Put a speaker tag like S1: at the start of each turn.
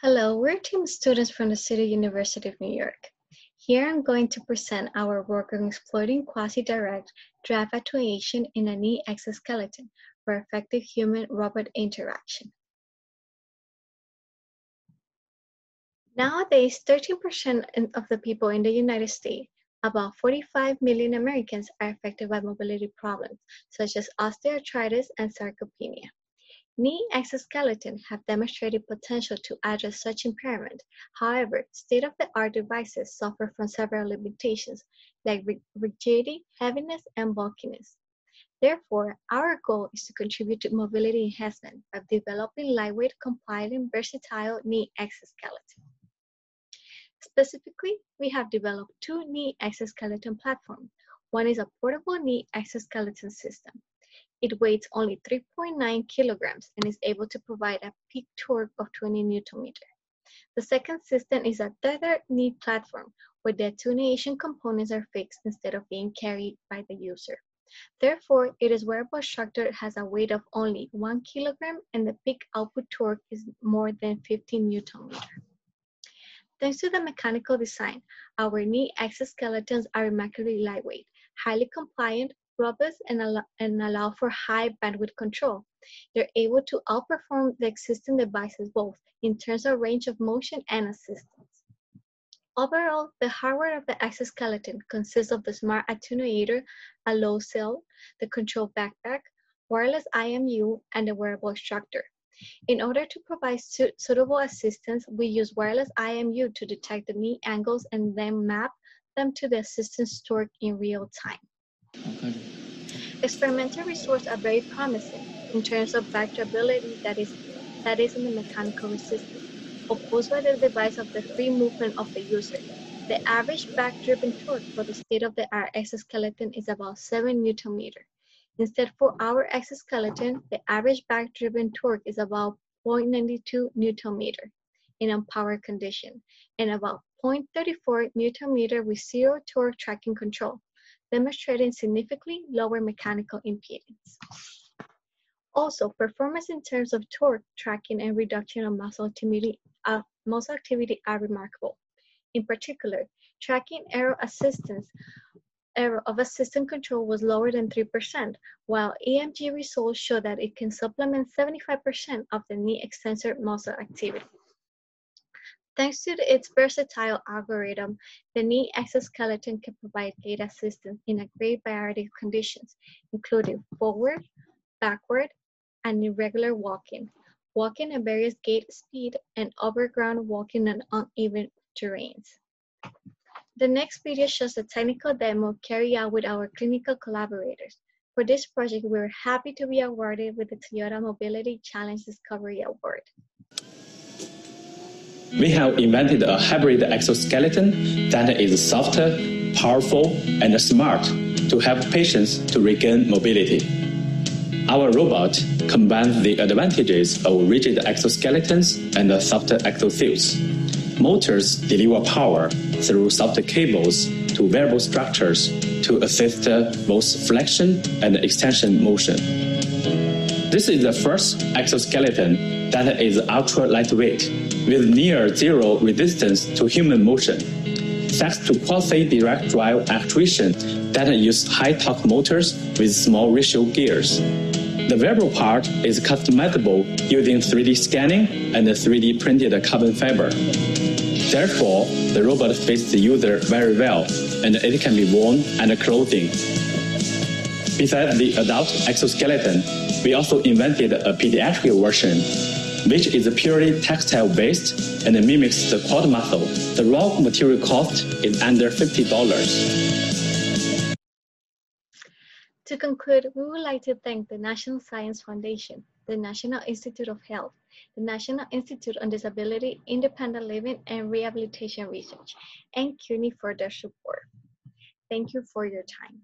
S1: Hello, we're a team of students from the City University of New York. Here I'm going to present our work on exploiting quasi-direct drive actuation in a knee exoskeleton for effective human-robot interaction. Nowadays, 13% of the people in the United States, about 45 million Americans, are affected by mobility problems such as osteoarthritis and sarcopenia. Knee exoskeletons have demonstrated potential to address such impairment. However, state-of-the-art devices suffer from several limitations, like rigidity, heaviness, and bulkiness. Therefore, our goal is to contribute to mobility enhancement by developing lightweight, compliant, versatile knee exoskeletons. Specifically, we have developed two knee exoskeleton platforms. One is a portable knee exoskeleton system. It weighs only 3.9 kilograms and is able to provide a peak torque of 20 Newton meters. The second system is a tethered knee platform where the attenuation components are fixed instead of being carried by the user. Therefore, it is wearable structure has a weight of only 1 kilogram and the peak output torque is more than 15 Newton meters. Thanks to the mechanical design, our knee exoskeletons are remarkably lightweight, highly compliant, robust, and allow for high bandwidth control. They're able to outperform the existing devices both in terms of range of motion and assistance. Overall, the hardware of the exoskeleton consists of the smart attenuator, a low cell, the control backpack, wireless IMU, and the wearable structure. In order to provide suitable assistance, we use wireless IMU to detect the knee angles and then map them to the assistance torque in real time.
S2: Okay.
S1: Experimental results are very promising in terms of backdrivability that is in the mechanical resistance, opposed by the device of the free movement of the user. The average back-driven torque for the state-of-the-art exoskeleton is about 7 Newton meters. Instead, for our exoskeleton, the average back-driven torque is about 0.92 Newton meter in unpowered condition, and about 0.34 Newton meter with zero torque tracking control, demonstrating significantly lower mechanical impedance. Also, performance in terms of torque tracking and reduction of muscle activity are remarkable. In particular, tracking error of assistant control was lower than 3%, while EMG results show that it can supplement 75% of the knee extensor muscle activity. Thanks to its versatile algorithm, the knee exoskeleton can provide gait assistance in a great variety of conditions, including forward, backward, and irregular walking, walking at various gait speed, and overground walking on uneven terrains. The next video shows a technical demo carried out with our clinical collaborators. For this project, we were happy to be awarded with the Toyota Mobility Challenge Discovery Award.
S2: We have invented a hybrid exoskeleton that is softer, powerful, and smart to help patients to regain mobility. Our robot combines the advantages of rigid exoskeletons and softer exoskeletons. Motors deliver power through soft cables to variable structures to assist both flexion and extension motion. This is the first exoskeleton that is ultra lightweight with near zero resistance to human motion, thanks to quasi-direct drive actuation that use high-torque motors with small ratio gears. The wearable part is customizable using 3D scanning and 3D printed carbon fiber. Therefore, the robot fits the user very well, and it can be worn under clothing. Besides the adult exoskeleton, we also invented a pediatric version, which is purely textile-based and mimics the quad muscle. The raw material cost is under $50.
S1: To conclude, we would like to thank the National Science Foundation, the National Institute of Health, the National Institute on Disability, Independent Living, and Rehabilitation Research, and CUNY for their support. Thank you for your time.